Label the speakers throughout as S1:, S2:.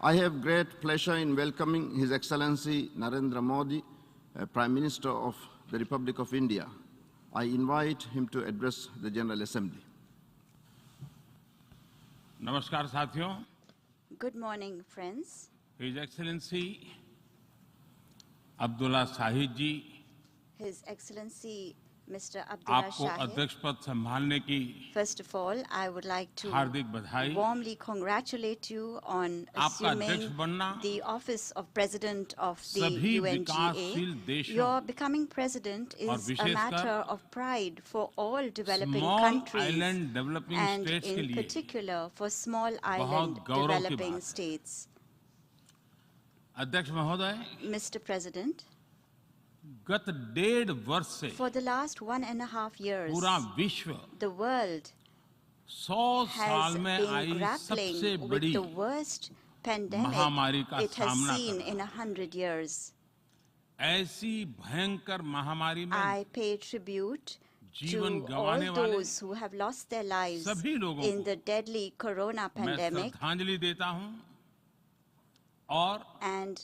S1: I have great pleasure in welcoming His Excellency Narendra Modi, Prime Minister of the Republic of India. I invite him to address the General Assembly.
S2: नमस्कार साथियों.
S3: Good morning, friends.
S2: His Excellency Abdulla Shahid जी,
S3: His Excellency Mr. Abdullah
S2: आपको
S3: Shahid.
S2: अध्यक्ष पद संभालने की
S3: First of all, I would like to
S2: हार्दिक बधाई.
S3: warmly congratulate you on
S2: आपका अध्यक्ष
S3: assuming
S2: बनना
S3: the office of President of the
S2: सभी
S3: UNGA.
S2: विकासशील देशों
S3: Your becoming president
S2: और
S3: is a
S2: विशेषकर
S3: matter of pride for all developing
S2: small
S3: countries
S2: island developing
S3: and
S2: states के
S3: in
S2: लिए
S3: particular for small island
S2: गौरव की
S3: developing
S2: बात है.
S3: states.
S2: अध्यक्ष महोदय,
S3: Mr. President,
S2: गत 1.5 वर्ष से
S3: for the last 1.5 years,
S2: पूरा विश्व
S3: the world
S2: 100
S3: has
S2: साल में
S3: been
S2: आई सबसे
S3: grappling with
S2: बड़ी
S3: the worst pandemic
S2: महामारी का
S3: it has
S2: सामना
S3: seen
S2: कर
S3: in 100 years.
S2: ऐसी भयंकर महामारी में
S3: I pay tribute
S2: जीवन
S3: to
S2: गंवाने
S3: all
S2: वाले
S3: those who have lost their lives
S2: सभी लोगों
S3: in
S2: को
S3: the deadly corona
S2: मैं
S3: pandemic,
S2: श्रद्धांजलि देता हूं और
S3: and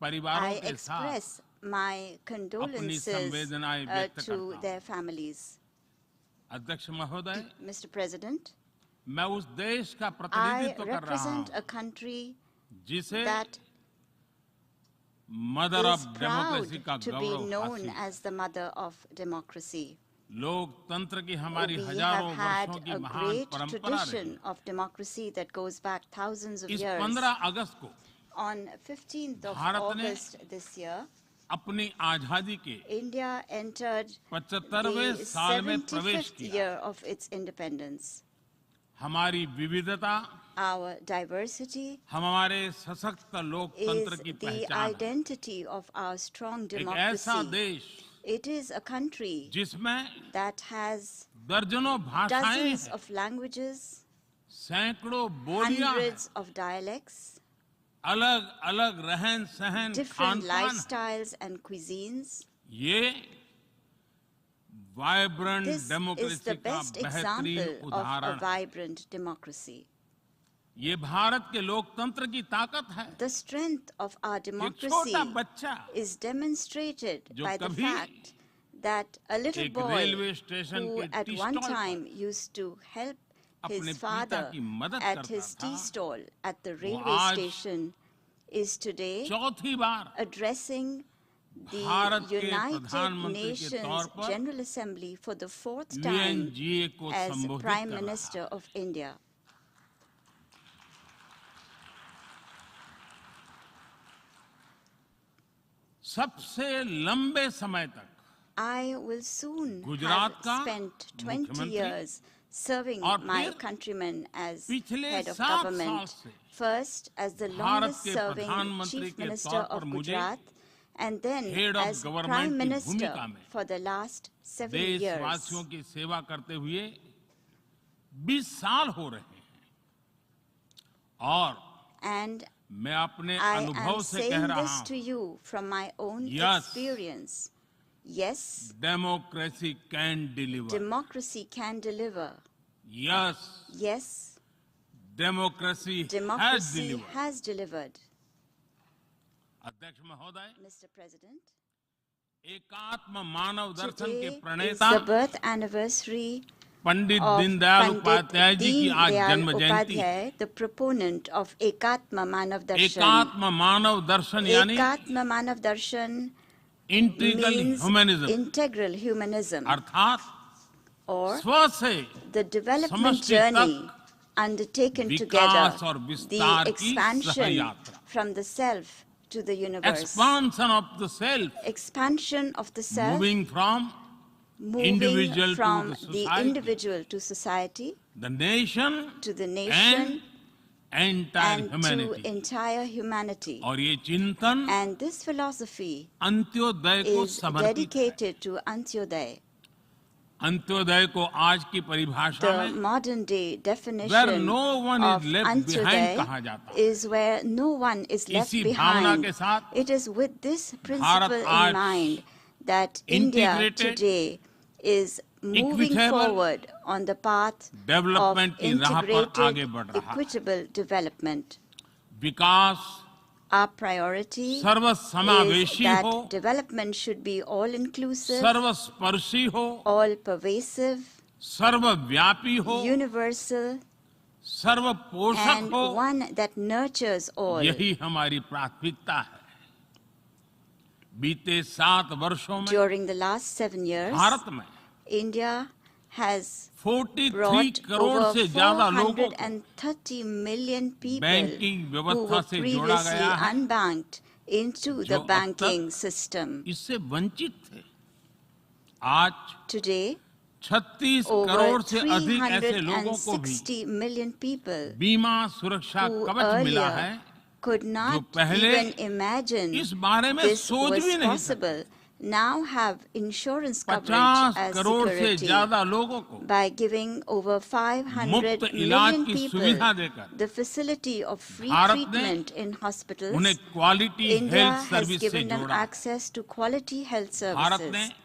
S2: परिवारों
S3: I
S2: के साथ
S3: express my condolences
S2: संवेदनाएं व्यक्त करता
S3: to
S2: हूं.
S3: their families.
S2: अध्यक्ष महोदय,
S3: Mr. President,
S2: मैं उस देश का
S3: I
S2: प्रतिनिधित्व कर रहा
S3: represent
S2: हूं
S3: a country
S2: जिसे
S3: that
S2: mother
S3: is
S2: of
S3: proud
S2: democracy का
S3: to be
S2: गौरव
S3: known
S2: हासिल.
S3: as the mother of democracy.
S2: लोकतंत्र की हमारी
S3: We have
S2: हजारों
S3: had
S2: वर्षों की
S3: a
S2: महान
S3: great
S2: परंपरा रही.
S3: tradition of democracy that goes back thousands of
S2: इस
S3: years.
S2: 15 अगस्त को
S3: On 15th of
S2: भारत ने
S3: August this year,
S2: अपनी आजादी के
S3: India entered
S2: 75वें
S3: the
S2: साल में प्रवेश
S3: 75th
S2: किया.
S3: year of its independence.
S2: हमारी विविधता
S3: Our diversity
S2: हमारे सशक्त लोकतंत्र
S3: is
S2: की
S3: the
S2: पहचान है.
S3: identity of our strong
S2: एक ऐसा
S3: democracy.
S2: देश
S3: It is a country
S2: जिसमें
S3: that has
S2: दर्जनों भाषाएं
S3: dozens
S2: हैं,
S3: of languages,
S2: सैकड़ों बोलियां हैं,
S3: hundreds of dialects,
S2: अलग अलग रहन सहन
S3: different
S2: खान पान.
S3: lifestyles and cuisines.
S2: ये vibrant
S3: This is
S2: democracy
S3: the
S2: का
S3: best
S2: बेहतरीन
S3: example of a
S2: उदाहरण है.
S3: vibrant democracy.
S2: ये भारत के लोकतंत्र की ताकत है.
S3: The strength of our
S2: एक
S3: democracy
S2: छोटा बच्चा
S3: is demonstrated
S2: जो
S3: by the
S2: कभी
S3: fact that a little
S2: एक
S3: boy
S2: रेलवे स्टेशन
S3: who
S2: के
S3: at
S2: टी
S3: one
S2: स्टॉल पर
S3: time used to help
S2: अपने
S3: his
S2: पिता
S3: father
S2: की मदद
S3: at
S2: करता
S3: his tea
S2: था,
S3: stall at the railway
S2: आज
S3: station is today
S2: चौथी बार
S3: addressing the
S2: भारत के
S3: United
S2: प्रधानमंत्री के
S3: Nations
S2: तौर पर
S3: General Assembly for the fourth time
S2: UNGA को
S3: as
S2: संबोधित
S3: Prime
S2: कर रहा
S3: Minister
S2: है.
S3: of India.
S2: सबसे लंबे समय तक
S3: I will soon
S2: Gujarat
S3: have
S2: का
S3: spent 20
S2: मुख्यमंत्री
S3: years serving
S2: और
S3: my
S2: फिर
S3: countrymen as
S2: पिछले
S3: head of
S2: 7 साल
S3: government.
S2: से
S3: First as the
S2: Bharat
S3: longest
S2: के
S3: serving
S2: प्रधानमंत्री
S3: Chief
S2: के
S3: Minister
S2: तौर
S3: of
S2: पर मुझे
S3: Gujarat and then
S2: head of
S3: as
S2: government
S3: Prime
S2: की
S3: Minister
S2: भूमिका में
S3: for the last 7 years.
S2: देशवासियों की सेवा करते हुए 20 साल हो रहे हैं. और
S3: And
S2: मैं अपने
S3: I
S2: अनुभव
S3: am
S2: से कह
S3: saying
S2: रहा
S3: this
S2: हूं,
S3: to you from my own
S2: Yes.
S3: experience. Yes,
S2: democracy can deliver.
S3: democracy can deliver.
S2: Yes,
S3: Yes,
S2: democracy has
S3: democracy
S2: deliver.
S3: has delivered.
S2: अध्यक्ष महोदय,
S3: Mr. President,
S2: एकात्म मानव दर्शन के
S3: today is
S2: प्रणेता
S3: the birth anniversary
S2: Pandit
S3: of
S2: Deendayal
S3: Pandit
S2: Upadhyay ji की
S3: Deen
S2: आज
S3: Dayal
S2: जन्म जयंती.
S3: Upadhyay, the proponent of Ekatma Manav Darshan.
S2: एकात्म मानव दर्शन यानी
S3: Ekatma Manav Darshan
S2: integral
S3: means
S2: humanism,
S3: integral humanism,
S2: अर्थात
S3: or
S2: स्व से
S3: the development
S2: समष्टि
S3: journey
S2: तक
S3: undertaken
S2: विकास
S3: together,
S2: और
S3: the
S2: विस्तार की
S3: expansion
S2: सहयात्रा.
S3: from the self to the universe,
S2: expansion of the self,
S3: expansion of the self,
S2: moving from
S3: moving
S2: individual to
S3: from
S2: the
S3: the
S2: society,
S3: individual to society,
S2: the nation
S3: to the
S2: and
S3: nation,
S2: entire
S3: and to
S2: humanity.
S3: entire humanity.
S2: और ये चिंतन
S3: And this philosophy
S2: Antyodaya को
S3: is
S2: समर्पित है.
S3: dedicated to Antyodaya.
S2: Antyodaya को आज की परिभाषा
S3: The
S2: में
S3: modern day
S2: where
S3: definition
S2: no one
S3: of
S2: is left behind कहा
S3: Antyodaya
S2: जाता है.
S3: is where no one is left
S2: इसी भावना
S3: behind.
S2: के साथ
S3: It is with this principle
S2: आज
S3: in mind that India
S2: integrated,
S3: today is moving
S2: equitable
S3: forward on the path of
S2: development की राह पर आगे बढ़
S3: integrated,
S2: रहा है.
S3: equitable development.
S2: Vikas
S3: Our priority is
S2: सर्वसमावेशी हो,
S3: that development should be all-inclusive,
S2: सर्वस्पर्शी हो,
S3: all-pervasive,
S2: सर्वव्यापी हो,
S3: universal,
S2: सर्वपोषक
S3: and
S2: हो।
S3: one that nurtures all.
S2: यही हमारी प्राथमिकता है। बीते 7 वर्षों में
S3: During the last 7 years,
S2: Bharat में
S3: India has
S2: 43
S3: brought
S2: crore
S3: over
S2: से ज्यादा लोगों को
S3: 430 million people
S2: बैंकिंग
S3: who
S2: व्यवस्था
S3: were
S2: से जोड़ा
S3: previously
S2: गया है,
S3: unbanked into
S2: जो
S3: the
S2: अब
S3: banking
S2: तक
S3: system.
S2: इससे वंचित थे। आज
S3: Today,
S2: 36
S3: over
S2: करोड़ से अधिक ऐसे लोगों को भी
S3: 360 million people
S2: बीमा सुरक्षा
S3: who
S2: कवच मिला है,
S3: earlier could not
S2: पहले
S3: even imagine
S2: इस बारे में
S3: this
S2: सोच
S3: was
S2: भी नहीं
S3: possible, now have insurance coverage
S2: 50
S3: as
S2: crore से
S3: security.
S2: ज्यादा लोगों को
S3: By giving over 500
S2: मुफ्त इलाज
S3: million
S2: की
S3: people
S2: सुविधा देकर
S3: the facility of free
S2: Bharat ने
S3: treatment in hospitals,
S2: उन्हें quality
S3: India
S2: health
S3: has
S2: service से
S3: given them
S2: जोड़ा।
S3: access to quality health
S2: Bharat ने
S3: services.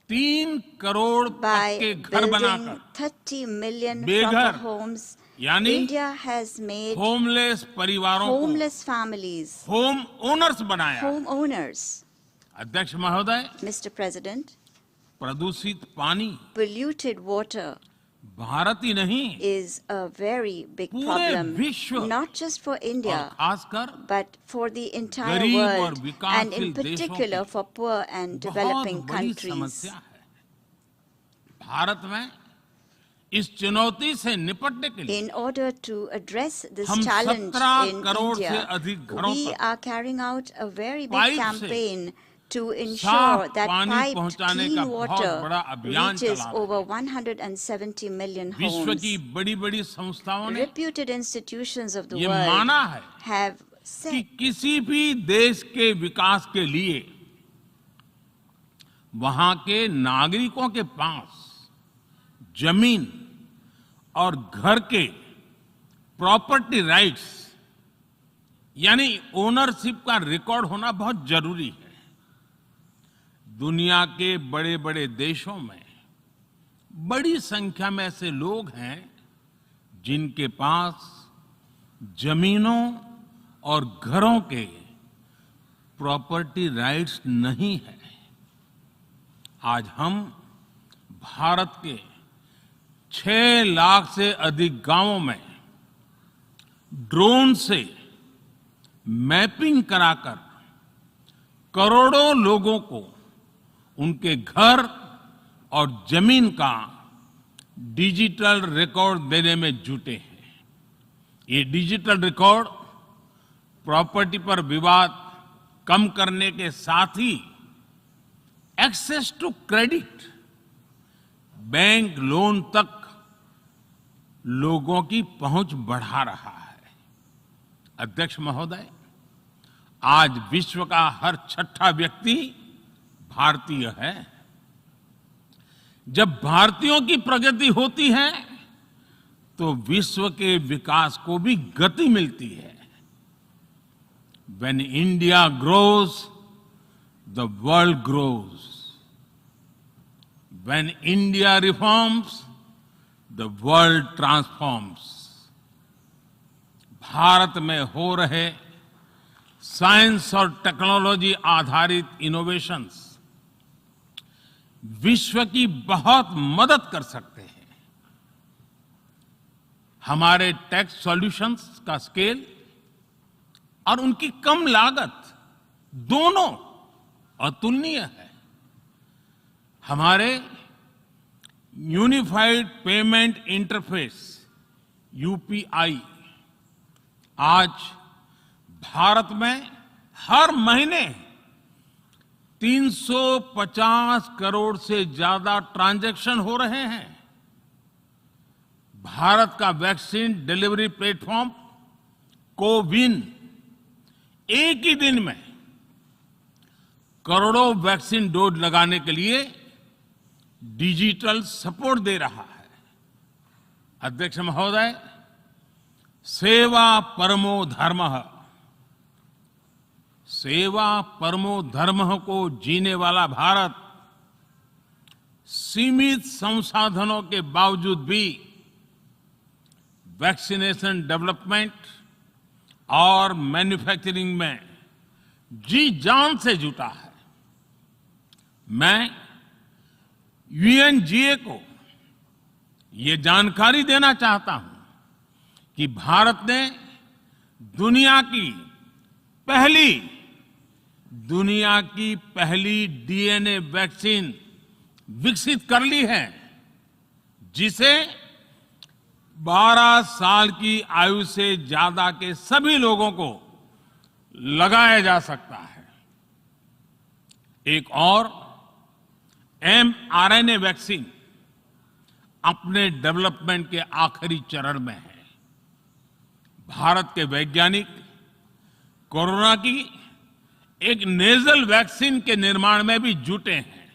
S2: 3 करोड़
S3: By
S2: पक्के घर
S3: building
S2: बनाकर
S3: 30 million
S2: बेघर,
S3: proper homes,
S2: यानी
S3: India has made
S2: होमलेस परिवारों को
S3: homeless families
S2: होम ओनर्स बनाया।
S3: homeowners.
S2: अध्यक्ष महोदय,
S3: Mr. President,
S2: प्रदूषित पानी
S3: polluted water
S2: भारत ही नहीं
S3: is a very big
S2: पूरे
S3: problem,
S2: विश्व
S3: not just for
S2: और
S3: India,
S2: खासकर
S3: but for the entire
S2: गरीब और
S3: world, and in
S2: विकासशील देशों
S3: particular
S2: की
S3: for poor and
S2: बहुत
S3: developing
S2: बड़ी
S3: countries.
S2: समस्या है। भारत में इस चुनौती से निपटने के लिए
S3: In order to address this
S2: हम
S3: challenge
S2: 17
S3: in
S2: करोड़ से
S3: India,
S2: अधिक घरों
S3: we
S2: तक
S3: are carrying out a very big
S2: pipe से
S3: campaign to ensure
S2: साफ
S3: that
S2: पानी
S3: piped
S2: पहुंचाने
S3: clean
S2: का बहुत
S3: water
S2: बड़ा अभियान
S3: reaches
S2: चला रहे हैं।
S3: over 170 million
S2: विश्व
S3: homes.
S2: की बड़ी-बड़ी संस्थाओं ने
S3: Reputed institutions of the
S2: ये
S3: world
S2: माना है
S3: have
S2: कि
S3: said
S2: किसी भी देश के विकास के लिए वहां के नागरिकों के पास जमीन और घर के प्रॉपर्टी राइट्स यानी ओनरशिप का रिकॉर्ड होना बहुत जरूरी है। दुनिया के बड़े-बड़े देशों में बड़ी संख्या में ऐसे लोग हैं जिनके पास जमीनों और घरों के प्रॉपर्टी राइट्स नहीं है। आज हम भारत के 6 लाख से अधिक गांवों में ड्रोन से मैपिंग कराकर करोड़ों लोगों को उनके घर और जमीन का डिजिटल रिकॉर्ड देने में जुटे हैं। ये डिजिटल रिकॉर्ड प्रॉपर्टी पर विवाद कम करने के साथ ही access to credit, bank loan तक लोगों की पहुंच बढ़ा रहा है। अध्यक्ष महोदय, आज विश्व का हर 6ठा व्यक्ति भारतीय है। जब भारतीयों की प्रगति होती है तो विश्व के विकास को भी गति मिलती है। When India grows, the world grows. When India reforms, the world transforms. Bharat में हो रहे साइंस और टेक्नोलॉजी आधारित इनोवेशंस विश्व की बहुत मदद कर सकते हैं। हमारे टेक सॉल्यूशंस का स्केल और उनकी कम लागत दोनों अतुलनीय है। हमारे यूनिफाइड पेमेंट इंटरफेस यूपीआई आज भारत में हर महीने 350 करोड़ से ज्यादा ट्रांजैक्शन हो रहे हैं। भारत का वैक्सीन डिलीवरी प्लेटफॉर्म कोविन एक ही दिन में करोड़ों वैक्सीन डोज लगाने के लिए डिजिटल सपोर्ट दे रहा है। अध्यक्ष महोदय, सेवा परमो धर्मः, सेवा परमो धर्मः को जीने वाला भारत सीमित संसाधनों के बावजूद भी वैक्सीनेशन डेवलपमेंट और मैन्युफैक्चरिंग में जी जान से जुटा है। मैं यूएनजीए को ये जानकारी देना चाहता हूं कि भारत ने दुनिया की पहली डीएनए वैक्सीन विकसित कर ली है, जिसे 12 साल की आयु से ज्यादा के सभी लोगों को लगाया जा सकता है। एक और mRNA वैक्सीन अपने डेवलपमेंट के आखिरी चरण में है। भारत के वैज्ञानिक कोरोना की एक नेजल वैक्सीन के निर्माण में भी जुटे हैं।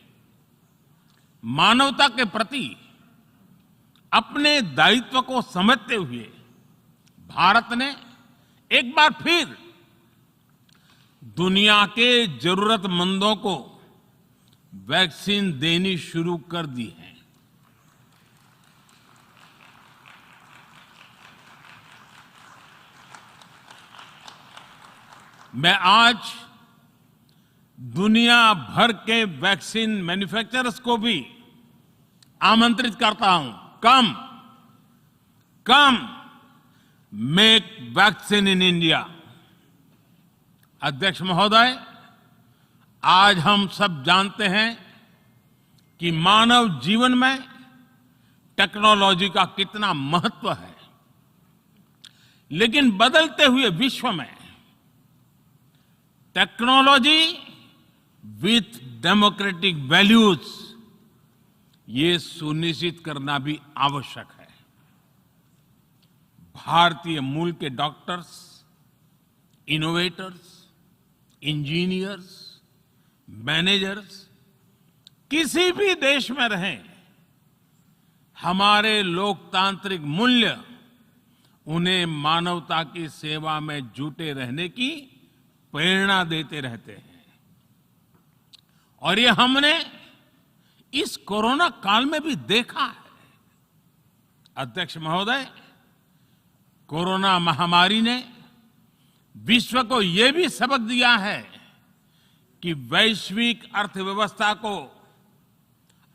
S2: मानवता के प्रति अपने दायित्व को समझते हुए भारत ने एक बार फिर दुनिया के जरूरतमंदों को वैक्सीन देनी शुरू कर दी है। मैं आज दुनिया भर के वैक्सीन मैन्युफैक्चरर्स को भी आमंत्रित करता हूं, कम मेक वैक्सीन इन इंडिया। अध्यक्ष महोदय, आज हम सब जानते हैं कि मानव जीवन में टेक्नोलॉजी का कितना महत्व है, लेकिन बदलते हुए विश्व में टेक्नोलॉजी विथ डेमोक्रेटिक वैल्यूज, ये सुनिश्चित करना भी आवश्यक है। भारतीय मूल के डॉक्टर्स, इनोवेटर्स, इंजीनियर्स, मैनेजर्स किसी भी देश में रहें, हमारे लोकतांत्रिक मूल्य उन्हें मानवता की सेवा में जुटे रहने की प्रेरणा देते रहते हैं। और ये हमने इस कोरोना काल में भी देखा है। अध्यक्ष महोदय, कोरोना महामारी ने विश्व को यह भी सबक दिया है कि वैश्विक अर्थव्यवस्था को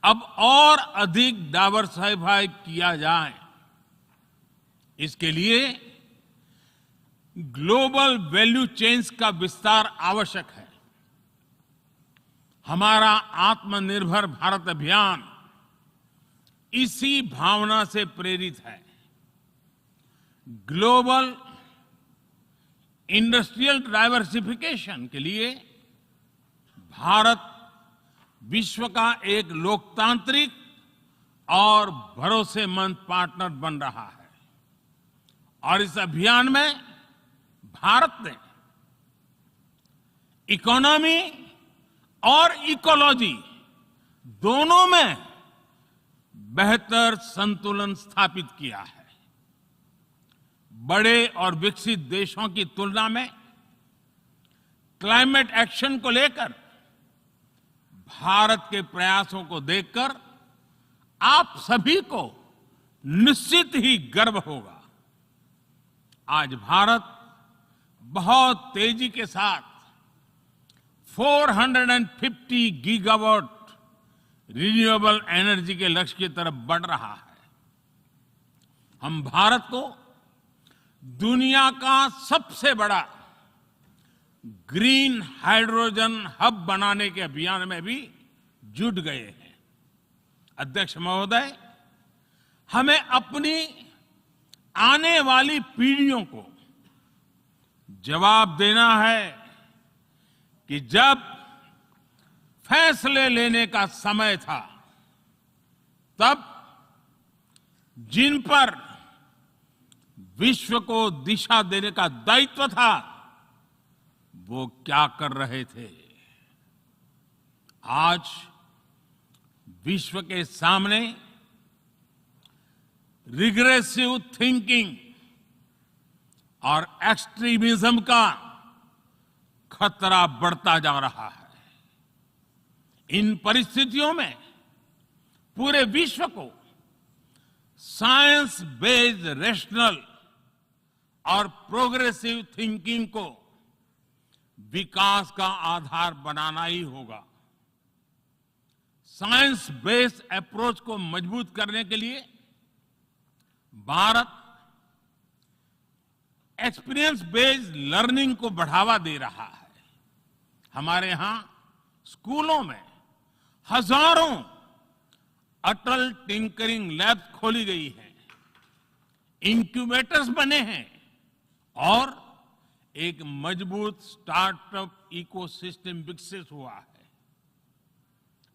S2: अब और अधिक डाइवर्सिफाई किया जाए। इसके लिए ग्लोबल वैल्यू चेन्स का विस्तार आवश्यक है। हमारा आत्मनिर्भर भारत अभियान इसी भावना से प्रेरित है। ग्लोबल इंडस्ट्रियल डाइवर्सिफिकेशन के लिए भारत विश्व का एक लोकतांत्रिक और भरोसेमंद पार्टनर बन रहा है। और इस अभियान में भारत ने इकोनॉमी और इकोलॉजी दोनों में बेहतर संतुलन स्थापित किया है। बड़े और विकसित देशों की तुलना में क्लाइमेट एक्शन को लेकर भारत के प्रयासों को देखकर आप सभी को निश्चित ही गर्व होगा। आज भारत बहुत तेजी के साथ 450 गीगावाट रिन्यूएबल एनर्जी के लक्ष्य की तरफ बढ़ रहा है। हम भारत को दुनिया का सबसे बड़ा ग्रीन हाइड्रोजन हब बनाने के अभियान में भी जुट गए हैं। अध्यक्ष महोदय, हमें अपनी आने वाली पीढ़ियों को जवाब देना है कि जब फैसले लेने का समय था, तब जिन पर विश्व को दिशा देने का दायित्व था, वो क्या कर रहे थे। आज विश्व के सामने रिग्रेसिव थिंकिंग और एक्सट्रीमिज्म का खतरा बढ़ता जा रहा है। इन परिस्थितियों में पूरे विश्व को साइंस बेस्ड, रैशनल और प्रोग्रेसिव थिंकिंग को विकास का आधार बनाना ही होगा। साइंस बेस्ड अप्रोच को मजबूत करने के लिए भारत एक्सपीरियंस बेस्ड लर्निंग को बढ़ावा दे रहा है। हमारे यहां स्कूलों में हजारों अटल टिंकरिंग लैब्स खोली गई हैं, इंक्यूबेटर्स बने हैं और एक मजबूत स्टार्टअप इकोसिस्टम विकसित हुआ है।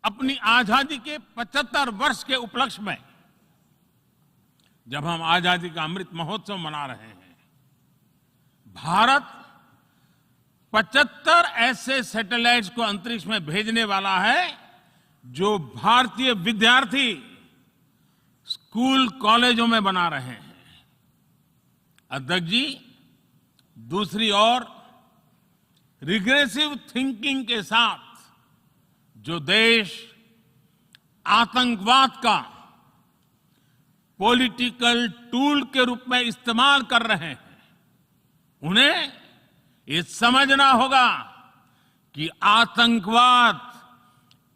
S2: अपनी आजादी के 75 वर्ष के उपलक्ष्य में जब हम आजादी का अमृत महोत्सव मना रहे हैं, भारत 75 ऐसे सैटेलाइट्स को अंतरिक्ष में भेजने वाला है जो भारतीय विद्यार्थी स्कूल कॉलेजों में बना रहे हैं। अध्यक्ष जी, दूसरी ओर रिग्रेसिव थिंकिंग के साथ जो देश आतंकवाद का पॉलिटिकल टूल के रूप में इस्तेमाल कर रहे हैं, उन्हें ये समझना होगा कि आतंकवाद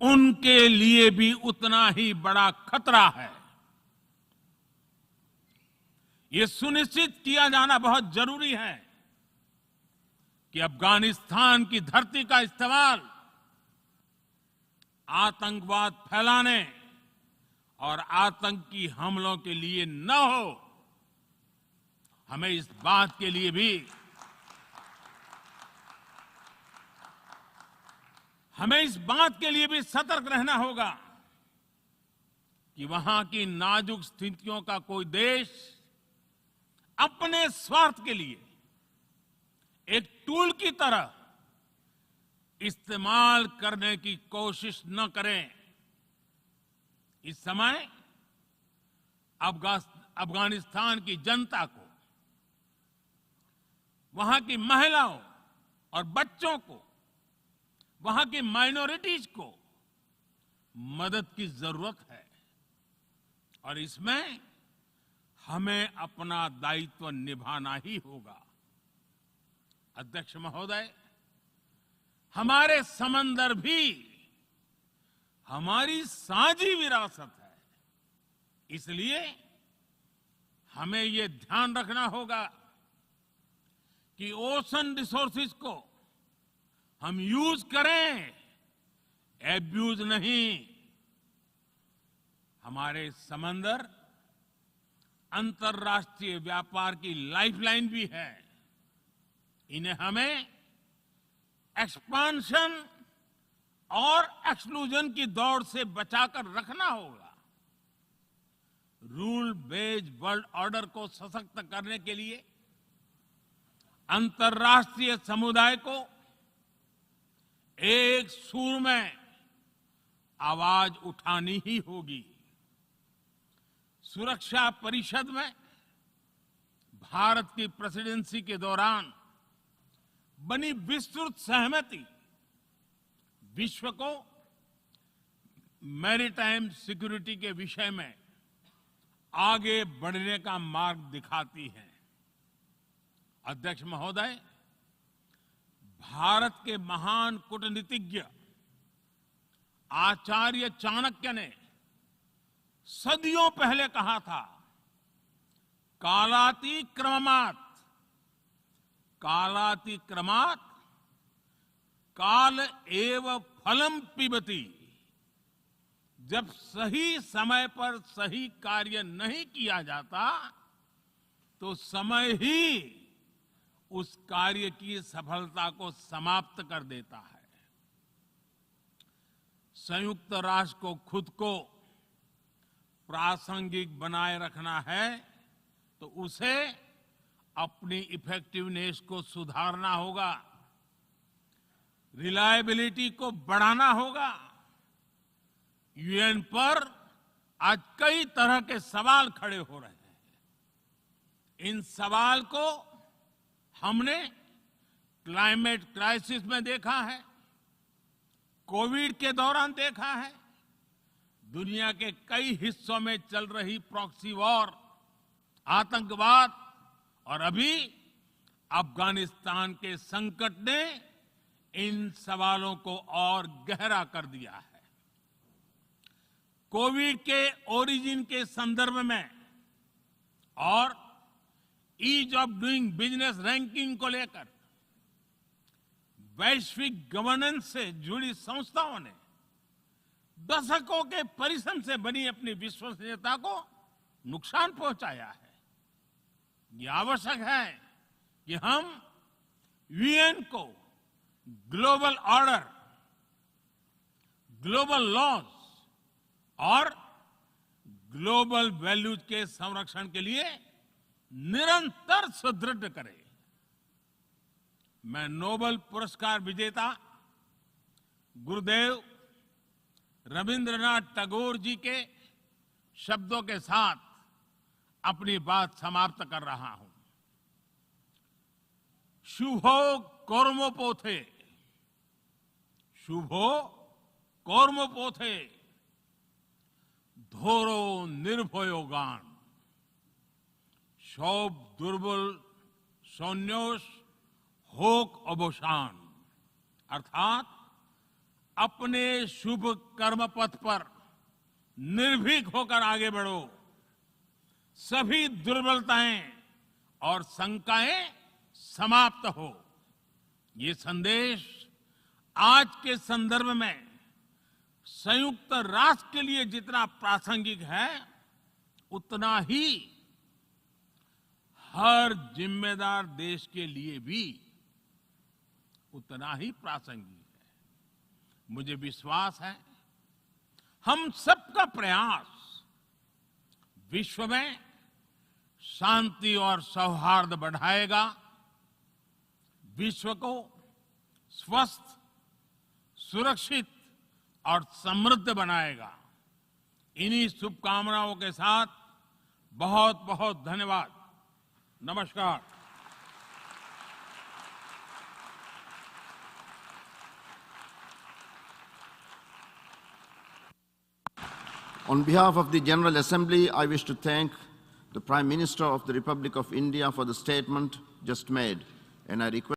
S2: उनके लिए भी उतना ही बड़ा खतरा है। ये सुनिश्चित किया जाना बहुत जरूरी है कि अफगानिस्तान की धरती का इस्तेमाल आतंकवाद फैलाने और आतंकी हमलों के लिए न हो। हमें इस बात के लिए भी सतर्क रहना होगा कि वहां की नाजुक स्थितियों का कोई देश अपने स्वार्थ के लिए एक टूल की तरह इस्तेमाल करने की कोशिश न करें। इस समय अफगानिस्तान की जनता को, वहां की महिलाओं और बच्चों को, वहां की माइनॉरिटीज को मदद की जरूरत है और इसमें हमें अपना दायित्व निभाना ही होगा। अध्यक्ष महोदय, हमारे समंदर भी हमारी साझी विरासत है, इसलिए हमें ये ध्यान रखना होगा कि ओशन रिसोर्सेज को हम यूज करें, एब्यूज नहीं। हमारे समंदर अंतर्राष्ट्रीय व्यापार की लाइफलाइन भी है। इन्हें हमें एक्सपांशन और एक्सक्लूजन की दौड़ से बचाकर रखना होगा। रूल बेस्ड वर्ल्ड ऑर्डर को सशक्त करने के लिए अंतर्राष्ट्रीय समुदाय को एक सुर में आवाज उठानी ही होगी। सुरक्षा परिषद में भारत की प्रेसिडेंसी के दौरान बनी विस्तृत सहमति विश्व को मैरीटाइम सिक्योरिटी के विषय में आगे बढ़ने का मार्ग दिखाती है। अध्यक्ष महोदय, भारत के महान कूटनीतिज्ञ आचार्य चाणक्य ने सदियों पहले कहा था, कालातिक्रमणात् काल एव फलम पिबति। जब सही समय पर सही कार्य नहीं किया जाता तो समय ही उस कार्य की सफलता को समाप्त कर देता है। संयुक्त राष्ट्र को खुद को प्रासंगिक बनाए रखना है तो उसे अपनी इफेक्टिवनेस को सुधारना होगा, रिलायबिलिटी को बढ़ाना होगा। यूएन पर आज कई तरह के सवाल खड़े हो रहे हैं। इन सवाल को हमने क्लाइमेट क्राइसिस में देखा है, कोविड के दौरान देखा है, दुनिया के कई हिस्सों में चल रही प्रॉक्सी वॉर, आतंकवाद और अभी अफगानिस्तान के संकट ने इन सवालों को और गहरा कर दिया है। कोविड के ओरिजिन के संदर्भ में और ease of doing business ranking को लेकर वैश्विक गवर्नेंस से जुड़ी संस्थाओं ने दशकों के परिश्रम से बनी अपनी विश्वसनीयता को नुकसान पहुंचाया है। ये आवश्यक है कि हम यूएन को ग्लोबल ऑर्डर, ग्लोबल लॉज और ग्लोबल वैल्यूज के संरक्षण के लिए निरंतर सुदृढ़ करें। मैं नोबेल पुरस्कार विजेता गुरुदेव रविंद्रनाथ टैगोर जी के शब्दों के साथ अपनी बात समाप्त कर रहा हूं। शुभो कर्मोपोथे, शुभो कर्मोपोथे, धोरो निर्भयोगान, सौब दुर्बल सौन्योष होक अवसान। अर्थात अपने शुभ कर्म पथ पर निर्भीक होकर आगे बढ़ो, सभी दुर्बलताएं और शंकाएं समाप्त हो। ये संदेश आज के संदर्भ में संयुक्त राष्ट्र के लिए जितना प्रासंगिक है, उतना ही हर जिम्मेदार देश के लिए भी उतना ही प्रासंगिक है। मुझे विश्वास है हम सबका प्रयास विश्व में शांति और सौहार्द बढ़ाएगा, विश्व को स्वस्थ, सुरक्षित और समृद्ध बनाएगा। इन्हीं शुभकामनाओं के साथ बहुत बहुत धन्यवाद। नमस्कार।
S1: On behalf of the General Assembly, I wish to thank the Prime Minister of the Republic of India for the statement just made, and I request